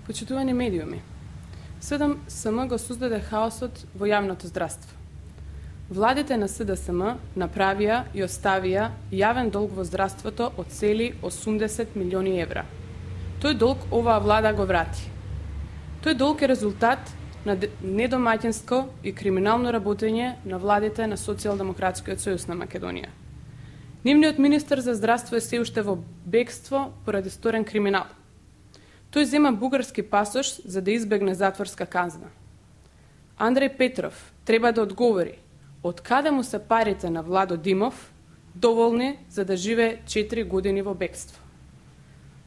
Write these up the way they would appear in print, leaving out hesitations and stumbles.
Почитувани медиуми. СДСМ го создаде хаосот во јавното здравство. Владите на СДСМ направија и оставија јавен долг во здравството од цели 80 милиони евра. Тој долг оваа влада го врати. Тој долг е резултат на недомаќинско и криминално работење на владите на Социјалдемократскиот сојуз на Македонија. Нивниот министер за здравство е се уште во бегство поради сторен криминал. Тој зема бугарски пасош за да избегне затворска казна. Андреј Петров треба да одговори од каде му се парите на Владо Димов доволни за да живее 4 години во бегство.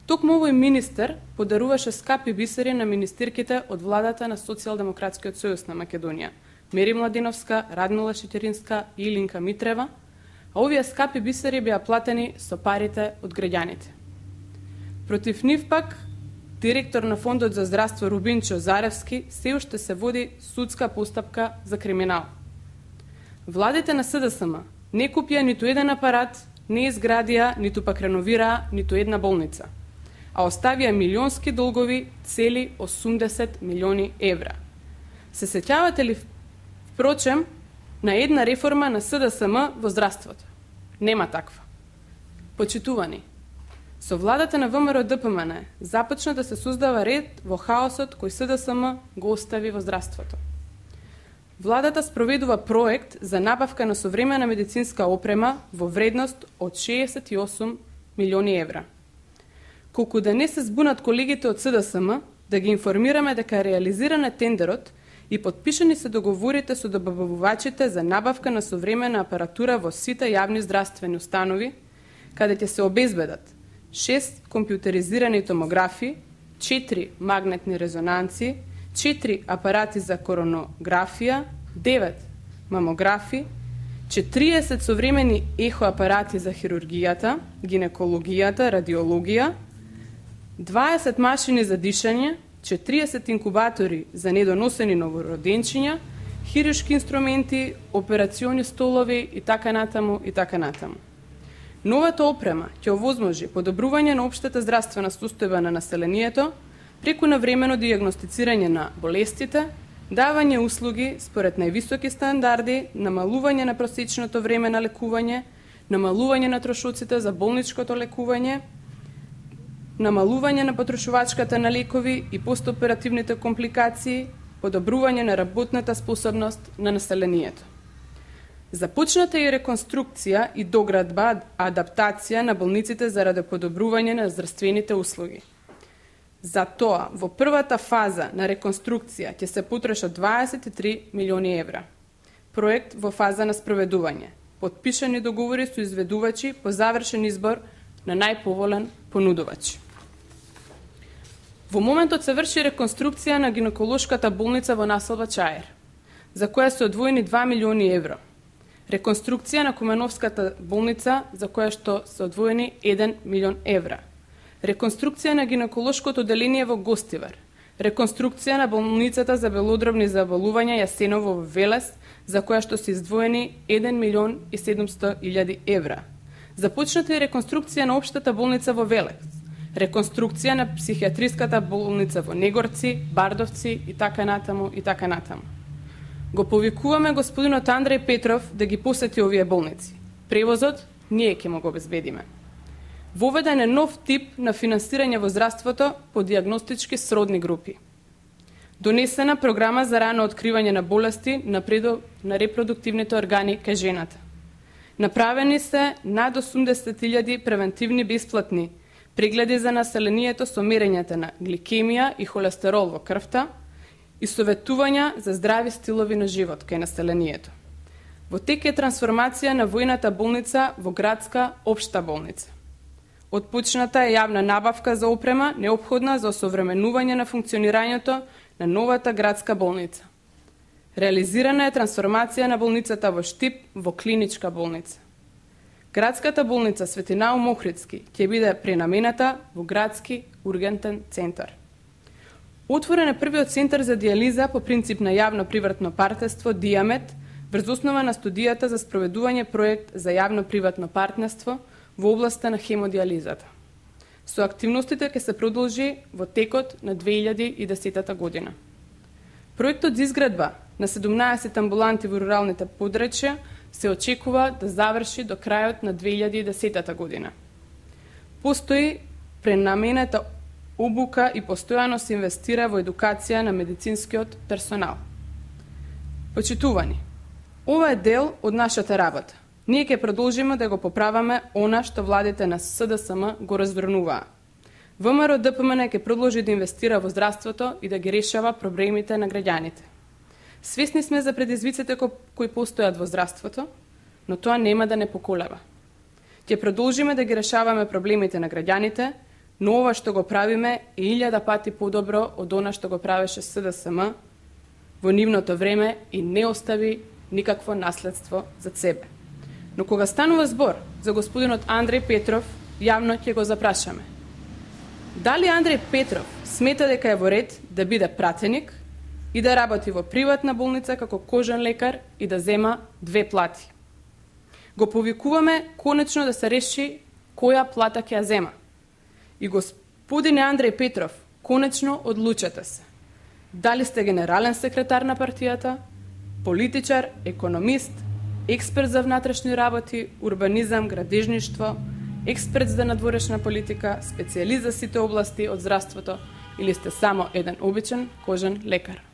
Токму овој министер подаруваше скапи бисери на министерките од владата на Социјалдемократскиот сојуз на Македонија, Мери Младиновска, Радмила Шетеринска и Илинка Митрева, а овие скапи бисери беа платени со парите од граѓаните. Против нив пак, директор на Фондот за здравство Рубинчо Заревски се уште се води судска постапка за криминал. Владите на СДСМ не купија ниту еден апарат, не изградија, ниту пак реновираа ниту една болница, а оставија милионски долгови цели 80 милиони евра. Се сеќавате ли, впрочем, на една реформа на СДСМ во здравството? Нема таква. Почитувани, со владата на ВМРО ДПМН започна да се создава ред во хаосот кој СДСМ го остави во здравството. Владата спроведува проект за набавка на современа медицинска опрема во вредност од 68 милиони евра. Колку да не се збунат колегите од СДСМ, да ги информираме дека реализиран е тендерот и подпишани се договорите со добавувачите за набавка на современа апаратура во сите јавни здравствени установи, каде ќе се обезбедат 6 компјутеризирани томографи, 4 магнетни резонанци, 4 апарати за коронографија, 9 мамографи, 40 современи ехоапарати за хирургијата, гинекологијата, радиологија, 20 машини за дишање, 40 инкубатори за недоносени новороденчиња, хируршки инструменти, операциони столови и така натаму и така натаму. Новата опрема ќе овозможи подобрување на општата здравствена состојба на населението преку навремено дијагностицирање на болестите, давање услуги според највисоки стандарди, намалување на просечното време на лекување, намалување на трошоците за болничкото лекување, намалување на потрошувачката на лекови и постоперативните компликации, подобрување на работната способност на населението. Започната и реконструкција и доградба, адаптација на болниците заради подобрување на здравствените услуги. За тоа, во првата фаза на реконструкција ќе се потрошат 23 милиони евра. Проект во фаза на спроведување. Подпишани договори со изведувачи по завршен избор на најповолен понудувач. Во моментот се врши реконструкција на гинеколошката болница во населба Чаир, за која се одвоени 2 милиони евро. Реконструкција на Куменовската болница, за која што се одвоени 1 милион евра. Реконструкција на гинеколошкото оделение во Гостивар. Реконструкција на болницата за белодробни заболувања Јасеново во Велес, за која што се издвоени 1 милион и 700 илјади евра. Започната и реконструкција на општата болница во Велес. Реконструкција на психијатриската болница во Негорци, Бардовци и така натаму и така натаму. Го повикуваме господинот Андреј Петров да ги посети овие болници. Превозот ние ќе му го обезбедиме. Воведен е нов тип на финансирање во здравството по дијагностички сродни групи. Донесена програма за рано откривање на болести на репродуктивните органи кај жената. Направени се над 80.000 превентивни бесплатни прегледи за населението со мерењата на гликемија и холестерол во крвта и советувања за здрави стилови на живот кај населението. Во тек е трансформација на војната болница во градска општа болница. Отпочната е јавна набавка за опрема неопходна за осовременување на функционирањето на новата градска болница. Реализирана е трансформација на болницата во Штип во клиничка болница. Градската болница Свети Наум Охридски ќе биде пренамената во градски ургентен центар. Отворен е првиот центар за дијализа по принцип на јавно-приватно партнерство Дијамет врз основа на студијата за спроведување проект за јавно-приватно партнерство во областа на хемодијализата. Со активностите ќе се продолжи во текот на 2010 година. Проектот за изградба на 17 амбуланти во руралните подречја се очекува да заврши до крајот на 2010 година. Постои пренаменета обука и постојано се инвестира во едукација на медицинскиот персонал. Почитувани, ова е дел од нашата работа. Ние ќе продолжиме да го поправаме она што владите на СДСМ го разврнуваа. ВМРО ДПМН ќе продолжи да инвестира во здравството и да ги решава проблемите на граѓаните. Свесни сме за предизвиците кои постојат во здравството, но тоа нема да не поколева. Ќе продолжиме да ги решаваме проблемите на граѓаните, но ова што го правиме е 1000 пати подобро од она што го правеше СДСМ во нивното време и не остави никакво наследство за себе. Но кога станува збор за господинот Андреј Петров, јавно ќе го запрашаме. Дали Андреј Петров смета дека е во ред да биде пратеник и да работи во приватна болница како кожен лекар и да зема 2 плати? Го повикуваме конечно да се реши која плата ќе ја зема. И господине Андреј Петров, конечно одлучете се. Дали сте генерален секретар на партијата, политичар, економист, експерт за внатрешни работи, урбанизам, градежништво, експерт за надворешна политика, специјалист за сите области од здравството или сте само еден обичен кожен лекар.